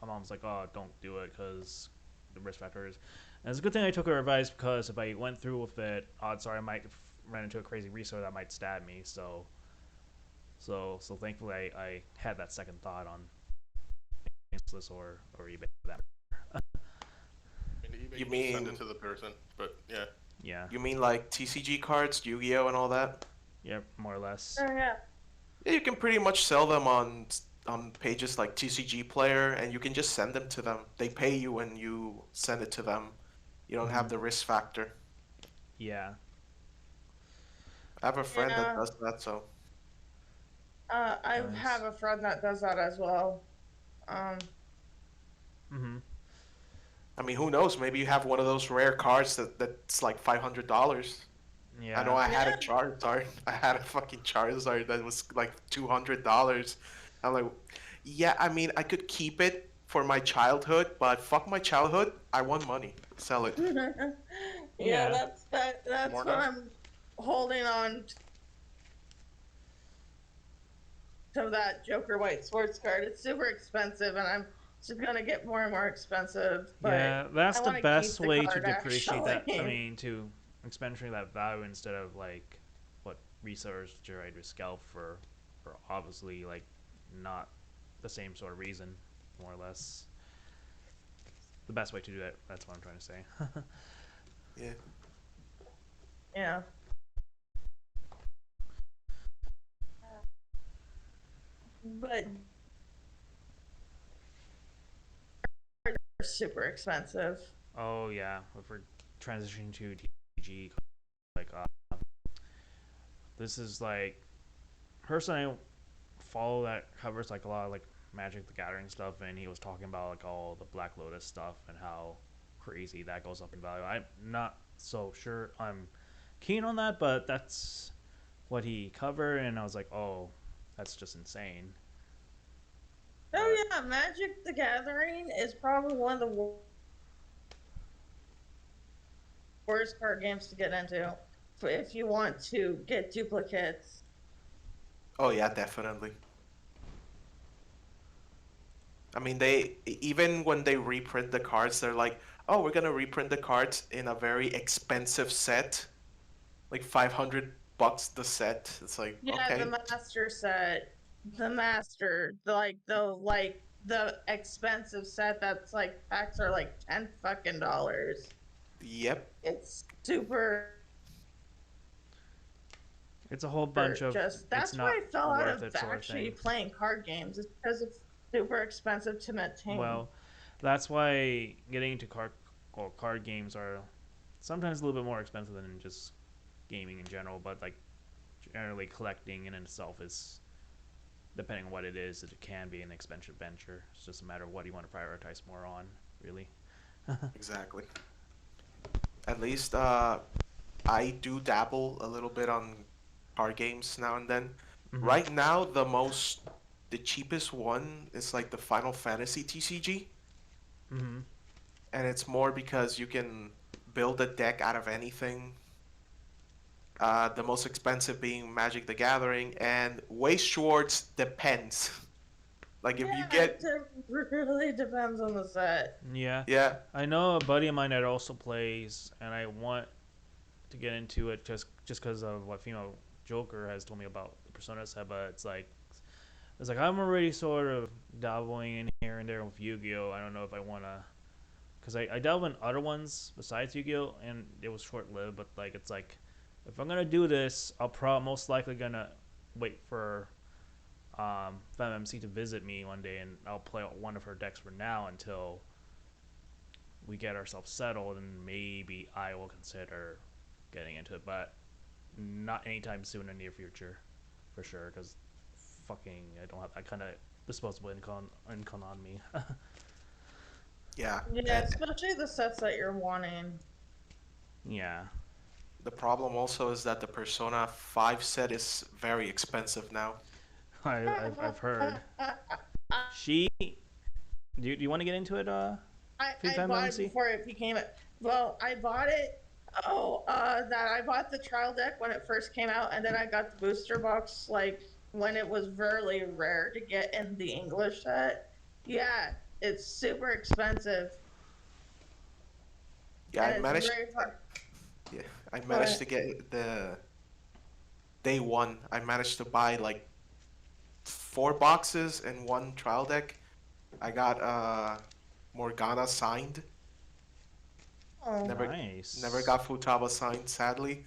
my mom's like, "Oh, don't do it because the risk factors." And it's a good thing I took her advice because if I went through with it, odds are I might run into a crazy reseller that might stab me. So thankfully I had that second thought on Craigslist or eBay for that. I mean, eBay, You you just send it mean to the person. But yeah. Yeah, you mean like TCG cards, Yu-Gi-Oh, and all that? yeah, more or less. Oh yeah. Yeah, you can pretty much sell them on pages like TCG Player, and you can just send them to them. They pay you when you send it to them. You don't Hmm. have the risk factor. Yeah, I have a friend that Yeah. does that, so I have nice. a friend that does that as well. Um, Hmm. I mean, who knows? Maybe you have one of those rare cards that's like $500. I know Yeah, I had a yeah. Charizard. I had a fucking Charizard that was like $200. I'm like, yeah, I mean, I could keep it for my childhood, but fuck my childhood. I want money. Sell it. Yeah, yeah, that's More what now? I'm holding on to that Joker White Sports card. It's super expensive, and I'm just gonna get more and more expensive. But yeah. That's I the want to best keep the way to card depreciate that. I actually. mean, to expending that value instead of like what resellers try to scalp for obviously like not the same sort of reason, more or less. The best way to do that. That's what I'm trying to say. Yeah. Yeah, but they're super expensive. Oh yeah, if we're transitioning to TG, like this is like person I follow that covers like a lot of like Magic the Gathering stuff, and he was talking about like all the Black Lotus stuff and how crazy that goes up in value. I'm not so sure I'm keen on that, but that's what he covered, and I was like, oh, that's just insane. But Oh yeah, Magic the Gathering is probably one of the worst card games to get into if you want to get duplicates. Oh yeah, definitely. I mean, they even when they reprint the cards, they're like, "Oh, we're gonna reprint the cards in a very expensive set, like $500 the set." It's like, Yeah, the okay, master set, the master, the expensive set that's like packs are like 10 fucking dollars. yep, It's super it's a whole bunch of just it's that's not why I fell out worth of it sort of actually thing. playing card games. It's because it's super expensive to maintain. Well, that's why getting into card games are sometimes a little bit more expensive than just gaming in general. But like generally, collecting in itself is depending on what it is, it can be an expensive venture. It's just a matter of what you want to prioritize more on, really. exactly. At least I do dabble a little bit on card games now and then. Mm-hmm. Right now, the cheapest one is like the Final Fantasy TCG, Mm-hmm. and it's more because you can build a deck out of anything. The most expensive being Magic the Gathering, and Waste Schwartz depends. Like if you Yeah, get, it really depends on the set. Yeah, yeah, I know a buddy of mine that also plays, and I want to get into it just because of what female Joker has told me about the Persona set. But it's like I'm already sort of dabbling in here and there with Yu-Gi-Oh. I don't know if I want to because I delve in other ones besides Yu-Gi-Oh, and it was short-lived. But like it's like if I'm gonna do this, I'll most likely gonna wait for FemMC to visit me one day, and I'll play one of her decks for now until we get ourselves settled, and maybe I will consider getting into it, but not anytime soon in the near future, for sure. Because fucking, I don't have that kind of disposable income on me. yeah. Yeah, especially the sets that you're wanting. Yeah, The problem also is that the Persona 5 set is very expensive now. I've heard. She. Do you want to get into it? Food I time bought it legacy. before it became a. Well, I bought it. Oh, that I bought the trial deck when it first came out, and then I got the booster box like when it was very rare to get in the English set. Yeah, it's super expensive, Yeah, and I it's managed. very hard. Yeah, I managed to But get the day one. I managed to buy like 4 boxes and one trial deck. I got Morgana signed. oh, Never never Nice. got Futaba signed, sadly.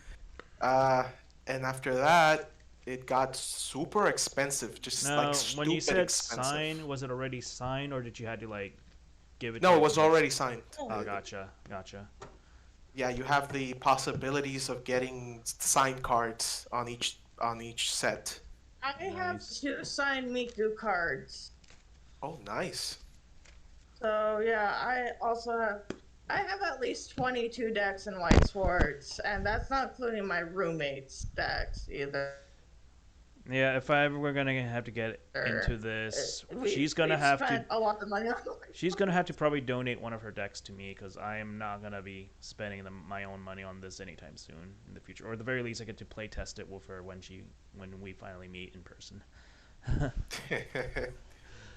Uh, and after that, it got super expensive, just like Now, when you stupid said expensive. sign, was it already signed, or did you had to like give it to No, it her was to like? already signed. oh, Oh, gotcha, gotcha. Yeah, you have the possibilities of getting signed cards on each set. I have Nice. two signed Miku cards. Oh, nice. So yeah, I have at least 22 decks in White Swords, and that's not including my roommate's decks either. Yeah, if I ever were gonna have to get into Uh, this, We we've spent a lot of money on White she's gonna have to Swords. probably donate one of her decks to me because I am not gonna be spending my own money on this anytime soon in the future, or at the very least, I get to play test it with her when we finally meet in person.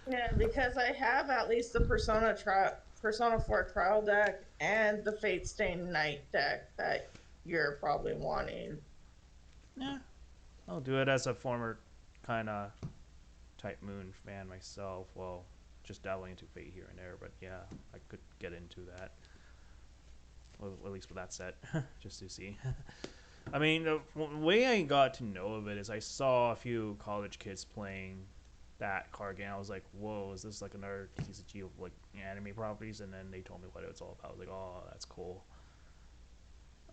Yeah, because I have at least the Persona 4 trial deck and the Fate Stained Knight deck that you're probably wanting. Yeah, I'll do it as a former kind of Type Moon fan myself. Well, just dabbling into Fate here and there, but yeah, I could get into that. Well, at least with that set, just to see. I mean, the way I got to know of it is I saw a few college kids playing that card game. I was like, "Whoa, is this like another TCG of like anime properties?" And then they told me what it was all about. I was like, "Oh, that's cool."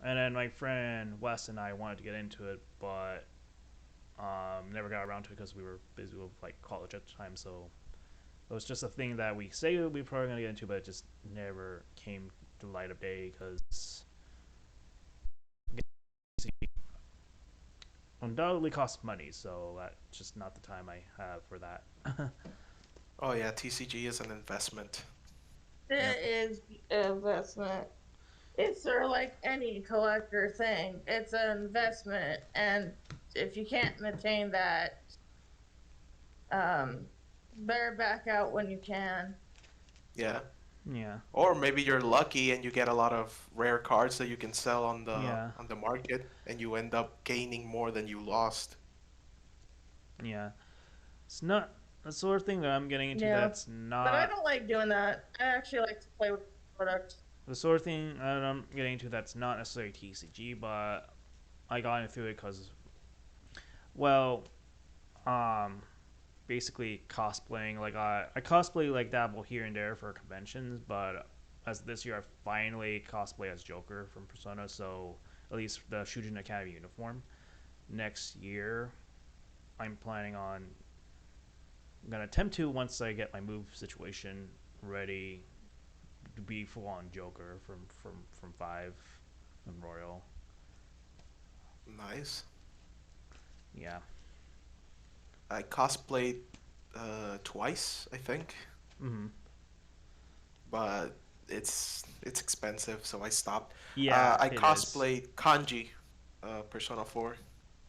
And then my friend Wes and I wanted to get into it, but never got around to it because we were busy with like college at the time. So it was just a thing that we say we were probably gonna get into, but it just never came to light of day because undoubtedly costs money. So that's just not the time I have for that. Oh yeah, TCG is an investment. Yep. It is investment. It's sort of like any collector thing. It's an investment, and if you can't maintain that, um, better back out when you can. Yeah. Yeah. Or maybe you're lucky and you get a lot of rare cards that you can sell Yeah. on the market and you end up gaining more than you lost. Yeah. It's not the sort of thing that I'm getting into. Yeah, That's but I not don't like doing that. I actually like to play with products. the sort of thing that I'm getting into. That's not necessarily TCG, but I got into it because, well, um, basically cosplaying. Like I cosplay like dabble here and there for conventions, but as this year I finally cosplay as Joker from Persona. So at least the Shujin Academy uniform. Next year, I'm planning on. I'm gonna attempt to once I get my move situation ready to be full on Joker from five and Royal. Nice. Yeah. I cosplayed twice, I think, Mm-hmm. but it's expensive, so I stopped. Yeah, I it is. cosplayed Kanji, Persona 4,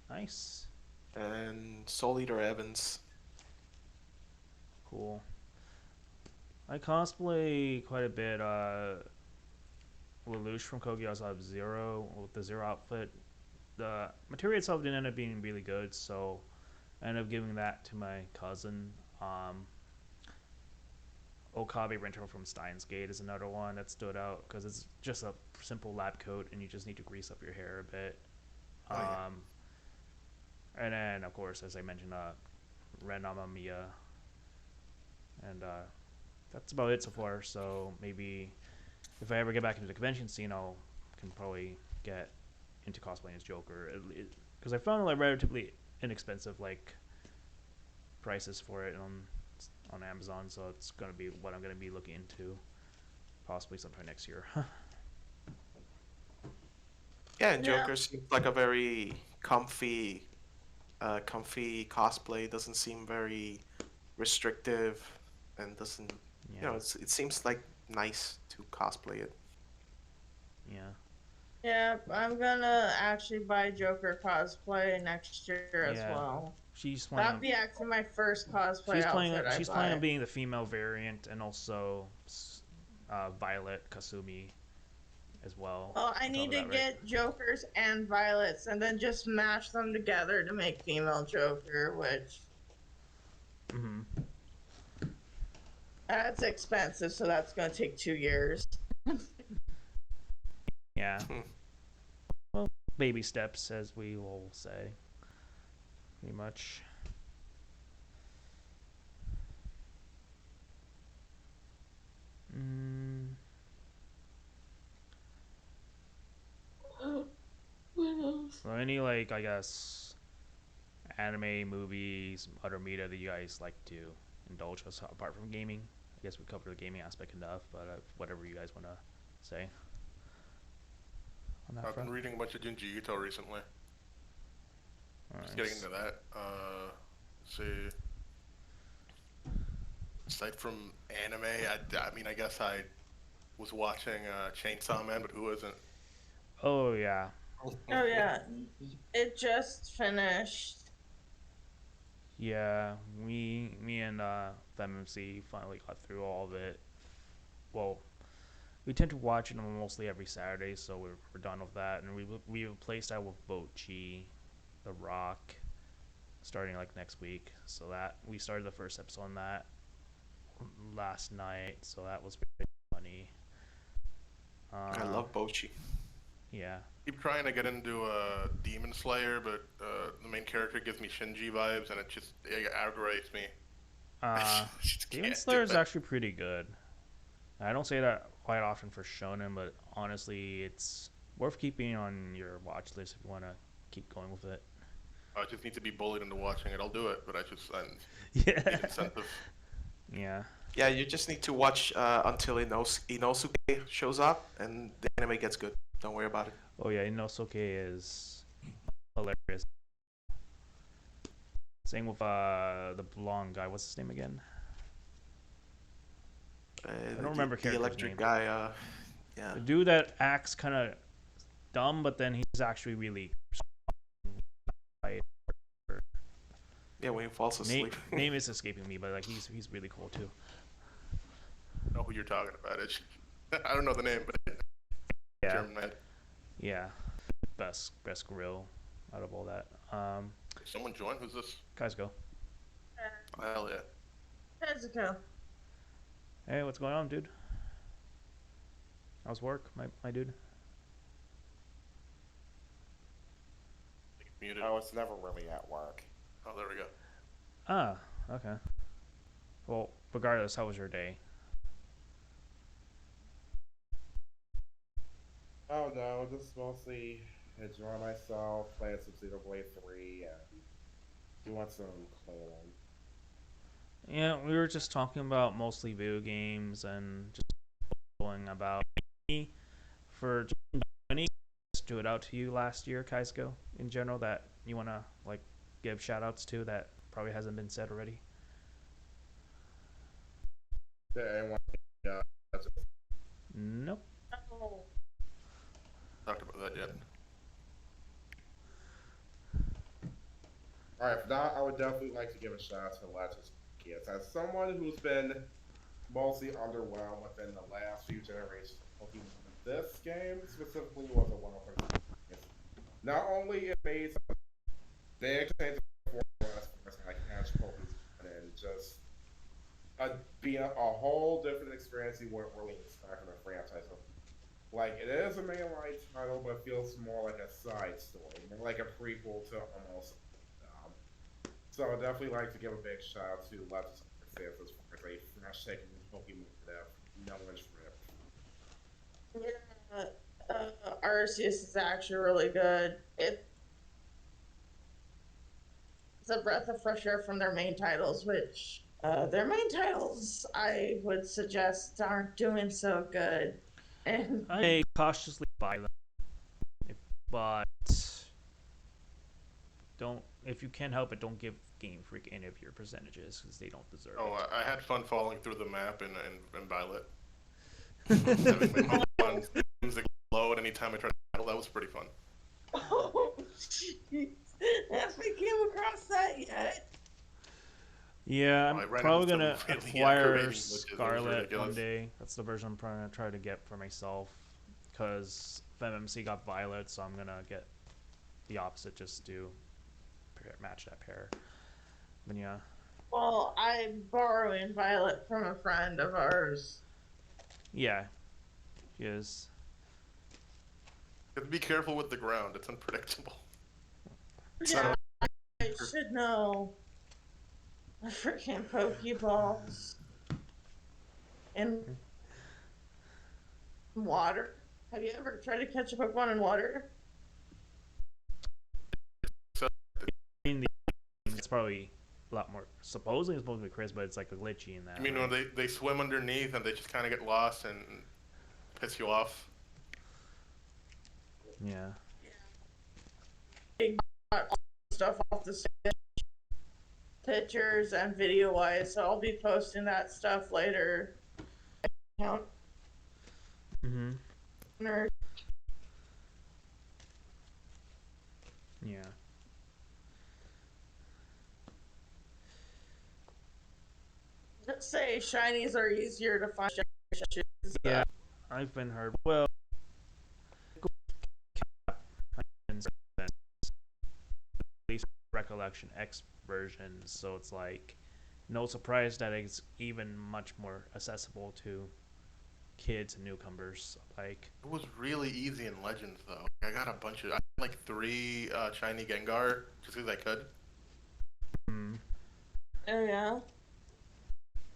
Nice. and Soul Eater Evans. Cool. I cosplay quite a bit. Lelouch from Kogi Sub Zero with the Zero outfit. The material itself didn't end up being really good, so I ended up giving that to my cousin. Okabe Rental from Steins Gate is another one that stood out because it's just a simple lab coat and you just need to grease up your hair a bit. Oh yeah. Um, and then, of course, as I mentioned, Renama Mia. And that's about it so far. So maybe if I ever get back into the convention scene, I'll can probably get into cosplaying as Joker because I found like relatively inexpensive like prices for it on Amazon. So it's gonna be what I'm gonna be looking into possibly sometime next year. Yeah, and Yeah, Joker seems like a very comfy cosplay. Doesn't seem very restrictive, and doesn't, Yeah, it seems like nice to cosplay it. yeah, yeah. I'm gonna actually buy Joker cosplay next year as yeah. well. She's That'd playing. be actually my first cosplay outfit I She's playing on buy. being the female variant, and also Violet Kasumi as well. Well, I On top need of to that, right? get Jokers and Violets and then just mash them together to make female Joker, which Mm-hmm. that's expensive, so that's going to take 2 years. Yeah. Hmm. Well, baby steps, as we will say, pretty much. Mm, What else? so any like I guess anime, movies, other media that you guys like to indulge us apart from gaming? I guess we covered the gaming aspect enough, but whatever you guys want to say on that I've been front. reading a bunch of Junji Ito recently. Just getting Nice. into that. Let's see. Aside from anime, I mean, I guess I was watching Chainsaw Man, but who isn't? Oh yeah, Oh, yeah. It just finished. yeah. Me and FemMC finally got through all of it. Well, we tend to watch it mostly every Saturday, so we're done with that, and we replaced that with Bochi, The Rock, starting like next week. So that we started the first episode on that last night, so that was pretty funny. I Uh, love Bochi. yeah. Keep trying to get into Demon Slayer, but the main character gives me Shinji vibes, and it aggravates me. I Uh, just Demon can't do Slayer is it. actually pretty good. I don't say that quite often for shonen, but honestly, it's worth keeping on your watch list if you want to keep going with it. I just need to be bullied into watching it. I'll do it, but I Yeah. need incentive. Yeah. Yeah, you just need to watch until Inosuke shows up, and the anime gets good. Don't worry about it. Oh yeah, Inosuke is hilarious. Same with the blonde guy. What's his name again? I don't remember The character's electric name. guy, yeah, The dude that acts kind of dumb, but then he's actually really. yeah, when he falls Name asleep. name is escaping me, but like he's really cool too. I know who you're talking about. I don't know the name, but Yeah. German man. Yeah. Best grill out of all that. Someone join? Who's this? Guys, go. Oh, hell yeah. Tezuko. Hey, what's going on, dude? How's work, my dude? Muted. Oh, it's never really at work. Oh, there we go. Ah, okay. Well, regardless, how was your day? Oh no, just mostly enjoying myself, playing some Xenoblade 3, and doing some cleaning. Yeah, we were just talking about mostly video games and just going about me for any stood out to you last year, Kaisko, in general that you wanna like give shout outs to that probably hasn't been said already. Did anyone just Nope. Oh, Talked about that yet. Alright, for that, I would definitely like to give a shout out to Legends Kids. As someone who's been mostly underwhelmed within the last few generations of Pokemon, this game specifically was a one-off experience. Not only it made some big changes for us, like catch Pokemon and just being a whole different experience you weren't really expecting from the franchise. So, like, it is a mainline title, but feels more like a side story, more like a prequel to almost. Um, so I'd definitely like to give a big shout out to Legends of Arceus as far as a fresh take on Pokemon that no one's ripped. yeah. Arceus is actually really good. It's a breath of fresh air from their main titles, which their main titles I would suggest aren't doing so good. And I cautiously buy them. but don't if you can help it, don't give Game Freak any of your percentages because they don't deserve Oh, it. I had fun falling through the map in Violet. Having my mouth on things explode anytime I try to battle. That was pretty fun. Oh, jeez. Have we came across that yet? Yeah, Oh, I'm I ran into probably some gonna really acquire aggravating glitches. It was Scarlet one ridiculous. day. That's the version I'm probably gonna try to get for myself because FMMC got Violet, so I'm gonna get the opposite just to match that pair. But yeah, Well, I'm borrowing Violet from a friend of ours. yeah, she is. Just be careful with the ground. It's unpredictable. It's Yeah, not I should know. The freaking Pokeballs in water. Have you ever tried to catch a Pokemon in water? So, In the it's probably a lot more. Supposedly it's supposed to be crisp, but it's like a glitchy in that. I mean, Right? when they swim underneath and they just kind of get lost and piss you off. Yeah. Got all the stuff off the pictures and video wise, so I'll be posting that stuff later. Counter. Mhm. Yeah. Just say shinies are easier to find. Yeah. I've been heard. Well, at least recollection X versions, so it's like no surprise that it's even much more accessible to kids and newcomers. Like, It was really easy in Legends though. I got a bunch of, I had like 3 shiny Gengar just because I could. mm, Oh yeah.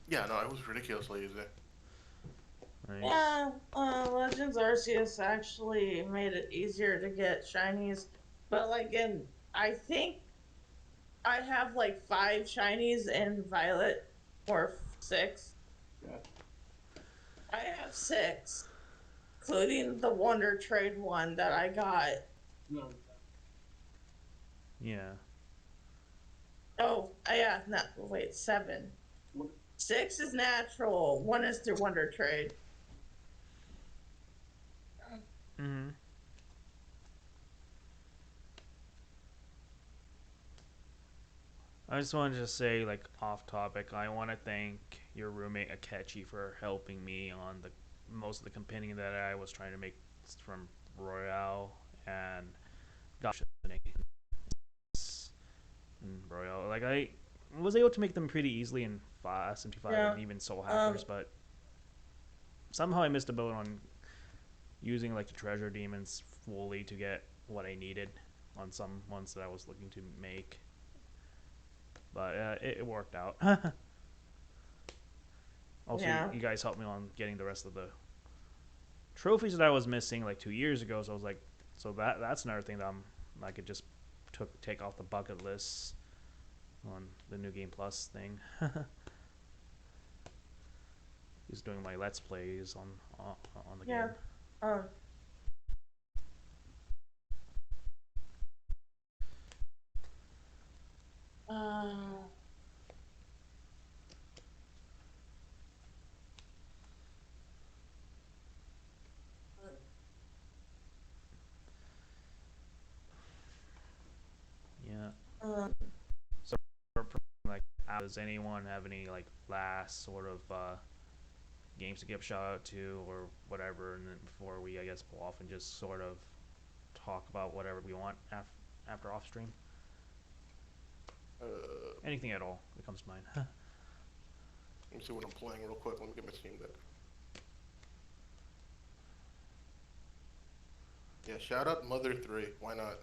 Yeah, no, it was ridiculously easy. nice. Yeah, Legends Arceus actually made it easier to get shinies, but like I think I have like 5 shinies in Violet, or 6. Yeah. I have 6, including the Wonder Trade one that I got. Yeah. Oh, yeah, no, wait, 7. 6 is natural. 1 is through Wonder Trade. Mhm. I just wanted to say, like, off topic, I want to thank your roommate Akechi for helping me on the most of the companion that I was trying to make from Royale and gosh, Royale. Like, I was able to make them pretty easily in SMT5 Yeah. and even Soul Hackers, but somehow I missed a boat on using like the treasure demons fully to get what I needed on some ones that I was looking to make. But it worked out. Also, Yeah. you guys helped me on getting the rest of the trophies that I was missing like 2 years ago. So I was like, so that's another thing that I could just take off the bucket list on the new game plus thing. Just doing my let's plays on the Yeah. game. Um, uh, Yeah. um, So, like, does anyone have any like last sort of games to give a shout out to or whatever? And then before we, I guess, go off and just sort of talk about whatever we want after off stream. Uh, Anything at all that comes to mind. Let me see what I'm playing real quick. Let me get my Steam Deck. Yeah, shout out Mother 3. Why not?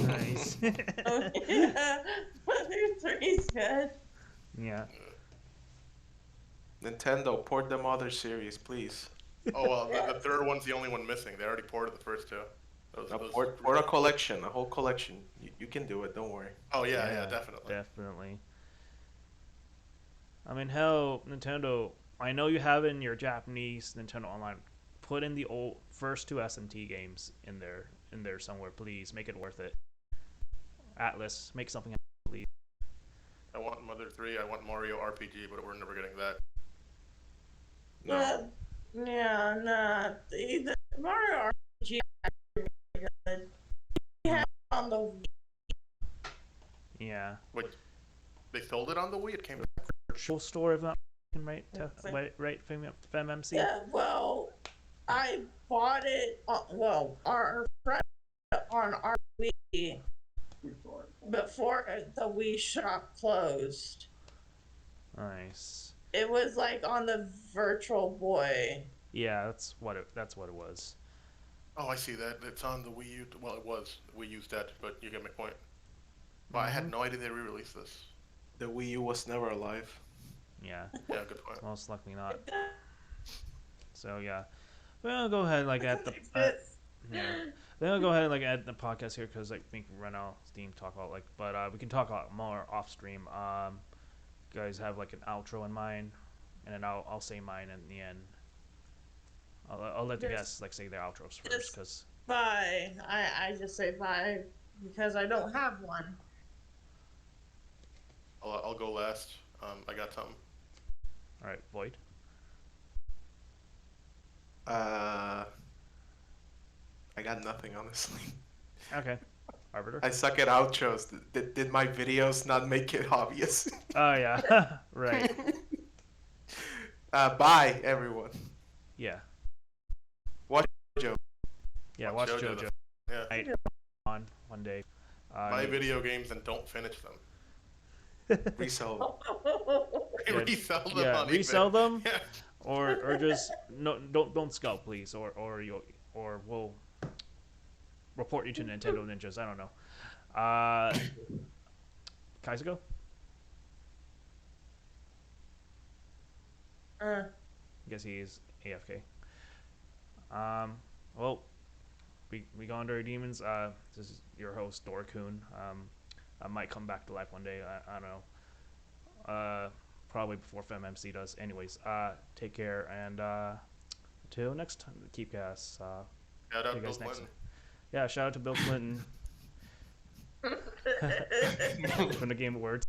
Nice. oh, yeah. Mother 3's good. Yeah. Nintendo, port them other series, please. Oh well, the third one's the only one missing. They already ported the first 2. No, port a collection, a whole collection. You can do it. Don't worry. Oh yeah, definitely. Definitely. I mean, hell, Nintendo. I know you have in your Japanese Nintendo Online. Put in the old first 2 SMT games in there in there somewhere, please. Make it worth it. Atlas, make something, please. I want Mother 3. I want Mario RPG, but we're never getting that. No. Yeah, nah. The Mario RPG is really good. We had it on the Yeah. Wait, they sold it on the Wii. It came. Virtual store, if I'm not mistaken, right, FemMC? yeah. Well, I bought it. Well, our friend on our Wii before the Wii shop closed. Nice. It was like on the Virtual Boy. Yeah, that's what it was. Oh, I see that. It's on the Wii U. Well, it was. We used that, but you get my point. Well, I had no idea they re-released this. The Wii U was never alive. Yeah, Yeah, good point. most likely not. So yeah, we'll go ahead like at the yeah. Then we'll go ahead and like add the podcast here because I think we run out of steam to talk about like, but we can talk about more off stream. You guys have like an outro in mind, and then I'll say mine in the end. I'll let the guests like say their outros first because bye. I just say bye because I don't have one. I'll go last. I got something. all right, Void. I got nothing, honestly. Okay, Arbiter. I suck at outros. Did my videos not make it obvious? Oh yeah, right. Bye, everyone. Yeah. Watch Joe. Yeah, watch JoJo. Yeah. Right on one day. Buy video games and don't finish them. Resell. Yeah, Resell them yeah, on resell eBay. them, Yeah. or just no, don't scalp, please, or we'll report you to Nintendo Ninjas. I don't know. Kaizuko? I guess he is AFK. Well, we go under demons. This is your host Dorkun. I might come back to life one day. I don't know. Probably before FemMC does. Anyways, take care and until next time, the Kiefcast. Shout See out you Bill guys next Clinton. time. Yeah, shout out to Bill Clinton from the Game of Words.